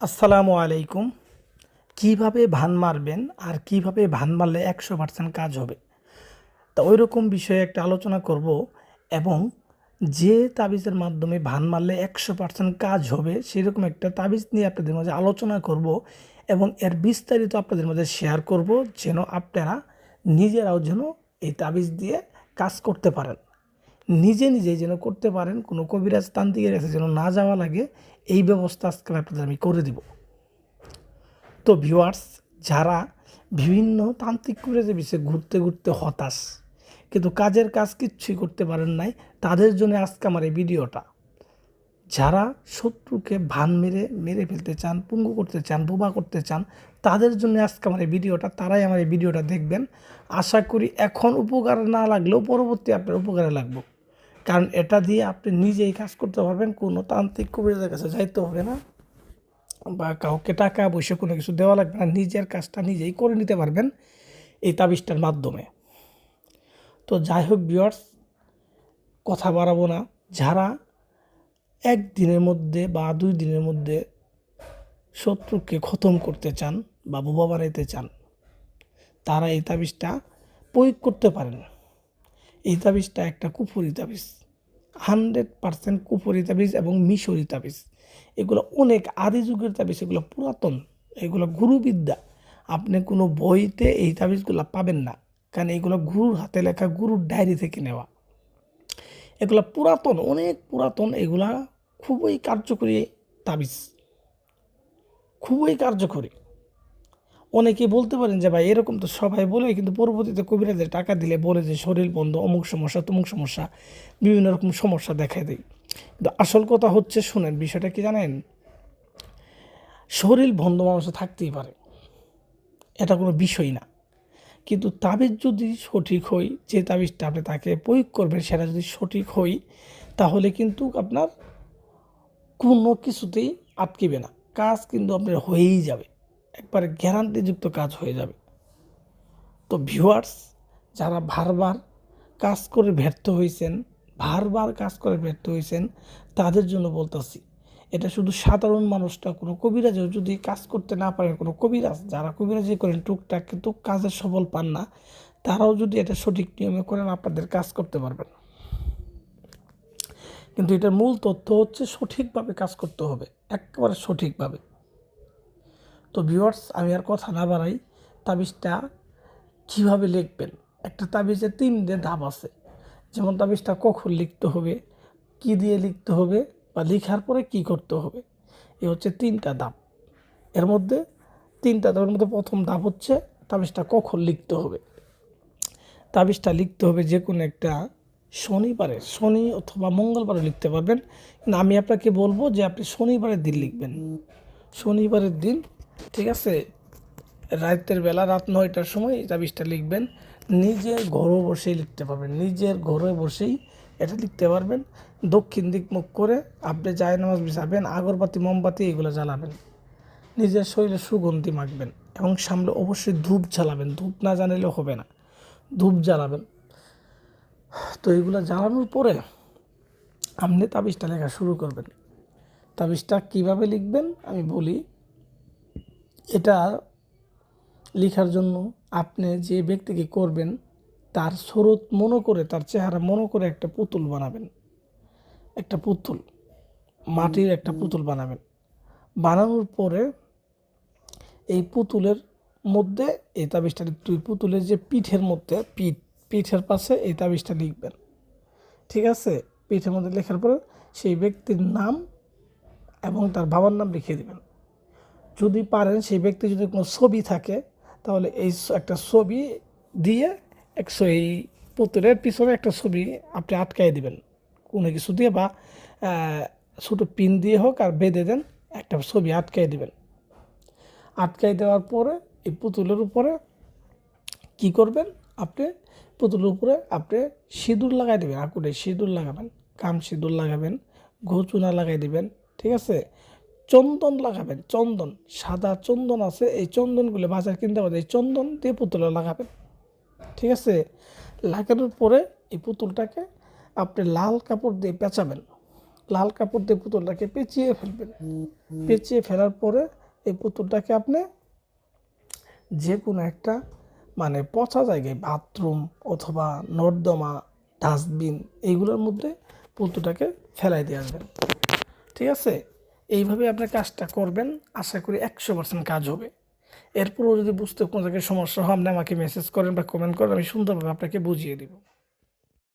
আসসালামু আলাইকুম। কিভাবে ভান মারবেন আর কিভাবে ভান মারলে 100% কাজ হবে, তা ওই রকম বিষয়ে একটা আলোচনা করব। এবং যে তাবিজের মাধ্যমে ভান মারলে 100% কাজ হবে সেরকম একটা তাবিজ নিয়ে আপনাদের মাঝে আলোচনা করব এবং এর বিস্তারিত আপনাদের মাঝে শেয়ার করব, যেন আপনারা নিজেরাও যেন এই তাবিজ দিয়ে কাজ করতে পারেন, নিজে নিজেই যেন করতে পারেন, কোনো কবিরাজ তান্ত্রিকের কাছে যেন না যাওয়া লাগে। এই ব্যবস্থা আজকে আপনাদের আমি করে দিব। তো ভিউয়ার্স, যারা বিভিন্ন তান্ত্রিক কবিরাজের বিষয়ে ঘুরতে ঘুরতে হতাশ, কিন্তু কাজের কাজ কিচ্ছুই করতে পারেন নাই, তাদের জন্য আজকে আমার এই ভিডিওটা। যারা শত্রুকে ভান মেরে মেরে ফেলতে চান, পঙ্গু করতে চান, বোবা করতে চান, তাদের জন্য আজকে আমার এই ভিডিওটা। তারাই আমার এই ভিডিওটা দেখবেন। আশা করি এখন উপকার না লাগলেও পরবর্তী আপনার উপকারে লাগবে, কারণ এটা দিয়ে আপনি নিজেই কাজ করতে পারবেন। কোনো তান্ত্রিক কবিরাজের কাছে যাইতে হবে না বা কাউকে টাকা পয়সা কোনো কিছু দেওয়া লাগবে না, নিজের কাজটা নিজেই করে নিতে পারবেন এই তাবিজটার মাধ্যমে। তো যাই হোক ভিউয়ার্স, কথা বাড়াবো না। যারা একদিনের মধ্যে বা 2 দিনের মধ্যে শত্রুকে খতম করতে চান বা বোবা বানাইতে চান, তারা এই তাবিজটা প্রয়োগ করতে পারেন। এই তাবিজটা একটা কুফরি তাবিজ, 100% কুফরি তাবিজ এবং মিশরি তাবিজ। এগুলো অনেক আদি যুগের তাবিজ, এগুলো পুরাতন, এগুলো গুরুবিদ্যা। আপনি কোনো বইতে এই তাবিজগুলো পাবেন না, কারণ এগুলো গুরুর হাতে লেখা, গুরুর ডায়েরি থেকে নেওয়া। এগুলো পুরাতন, অনেক পুরাতন। এগুলা খুবই কার্যকরী তাবিজ, খুবই কার্যকরী। অনেকে বলতে পারেন যে ভাই এরকম তো সবাই বলে, কিন্তু পরবর্তীতে কবিরাজের টাকা দিলে বলে যে শরীর বন্ধ, অমুক সমস্যা তমুক সমস্যা, বিভিন্ন রকম সমস্যা দেখা দেয়। কিন্তু আসল কথা হচ্ছে, শোনেন বিষয়টা কি জানেন, শরীর বন্ধ মানুষের থাকতেই পারে, এটা কোনো বিষয় না। কিন্তু তাবিজ যদি সঠিক হয়, যে তাবিজটা আপনি তাকে প্রয়োগ করবেন সেটা যদি সঠিক হয়, তাহলে কিন্তু আপনার কোনো কিছুতেই আটকিবে না, কাজ কিন্তু আপনার হয়েই যাবে, একবারে গ্যারান্টিযুক্ত কাজ হয়ে যাবে। তো ভিউয়ার্স, যারা বারবার কাজ করে ব্যর্থ হয়েছেন, বারবার কাজ করে ব্যর্থ হয়েছেন, তাদের জন্য বলতেছি। এটা শুধু সাধারণ মানুষটা, কোনো কবিরাজও যদি কাজ করতে না পারেন, কোনো কবিরাজ যারা কবিরাজি করেন টুকটাক কিন্তু কাজের সফল পান না, তারাও যদি এটা সঠিক নিয়মে করেন, আপনাদের কাজ করতে পারবেন। কিন্তু এটার মূল তথ্য হচ্ছে সঠিকভাবে কাজ করতে হবে, একেবারে সঠিকভাবে। তো ভিউয়ার্স, আমি আর কথা না বাড়াই, তাবিজটা কীভাবে লিখবেন। একটা তাবিজে 3টে ধাপ আছে। যেমন তাবিজটা কখন লিখতে হবে, কি দিয়ে লিখতে হবে, বা লেখার পরে কি করতে হবে, এই হচ্ছে 3টা ধাপ। এর মধ্যে 3টা ধাপের মধ্যে প্রথম ধাপ হচ্ছে তাবিজটা কখন লিখতে হবে। তাবিজটা লিখতে হবে যে কোনো একটা শনিবারে, শনি অথবা মঙ্গলবারে লিখতে পারবেন, কিন্তু আমি আপনাকে বলবো যে আপনি শনিবারের দিন লিখবেন। শনিবারের দিন, ঠিক আছে, রাতের বেলা, রাত 9টার সময় এই তাবিজটা লিখবেন। নিজের ঘরে বসেই লিখতে পারবেন, নিজের ঘরে বসেই এটা লিখতে পারবেন। দক্ষিণ দিক মুখ করে আপনি জায়নামাজ বিছাবেন, আগরবাতি মোমবাতি এগুলো জ্বালাবেন, নিজের শরীরে সুগন্ধি মাখবেন এবং সামনে অবশ্যই ধূপ জ্বালাবেন। ধূপ না জ্বালালেও হবে না, ধূপ জ্বালাবেন। তো এগুলো জ্বালানোর পরে আপনি তাবিজটা লেখা শুরু করবেন। তাবিজটা কীভাবে লিখবেন আমি বলি। এটা লেখার জন্য আপনি যে ব্যক্তিকে করবেন তার স্রোত মনে করে, তার চেহারা মনে করে একটা পুতুল বানাবেন। একটা পুতুল, মাটির একটা পুতুল বানাবেন। বানানোর পরে এই পুতুলের মধ্যে এই তাবিজটা লিখতে, পুতুলের যে পিঠের মধ্যে, পিঠের পাশে এই তাবিজটা লিখবেন। ঠিক আছে, পিঠের মধ্যে লেখার পরে সেই ব্যক্তির নাম এবং তার বাবার নাম লিখে দেবেন। যদি পারেন সেই ব্যক্তি যদি কোনো ছবি থাকে, তাহলে এই একটা ছবি দিয়ে এই পুতুলের পিছনে একটা ছবি আপনি আটকাই দিবেন কোনো কিছু দিয়ে, বা ছোটো পিন দিয়ে হোক, আর বেঁধে দেন, একটা ছবি আটকাই দিবেন। আটকাই দেওয়ার পরে এই পুতুলের উপরে কি করবেন, আপনি পুতুলের উপরে আপনি সিঁদুর লাগাই দেবেন, আকুটে সিঁদুর লাগাবেন, কাম সিঁদুর লাগাবেন, ঘুচুনা লাগাই দিবেন। ঠিক আছে, চন্দন লাগাবেন, চন্দন, সাদা চন্দন আছে, এই চন্দনগুলো বাজার কিনতে পারবেন, এই চন্দন দিয়ে পুতুলে লাগাবেন। ঠিক আছে, লাগানোর পরে এই পুতুলটাকে আপনি লাল কাপড় দিয়ে পেঁচাবেন, লাল কাপড় দিয়ে পুতুলটাকে পেঁচিয়ে ফেলবেন। পেঁচিয়ে ফেলার পরে এই পুতুলটাকে আপনি যে কোনো একটা মানে পচা জায়গায়, বাথরুম অথবা নর্দমা, ডাস্টবিন, এইগুলোর মধ্যে পুতুলটাকে ফেলাই দিয়ে আসবেন। ঠিক আছে, এইভাবে আপনি কাজটা করবেন, আশা করি 100% কাজ হবে। এরপরও যদি বুঝতে কোনো জায়গায় সমস্যা হয়, আপনি আমাকে মেসেজ করেন বা কমেন্ট করেন, আমি সুন্দরভাবে আপনাকে বুঝিয়ে দিব।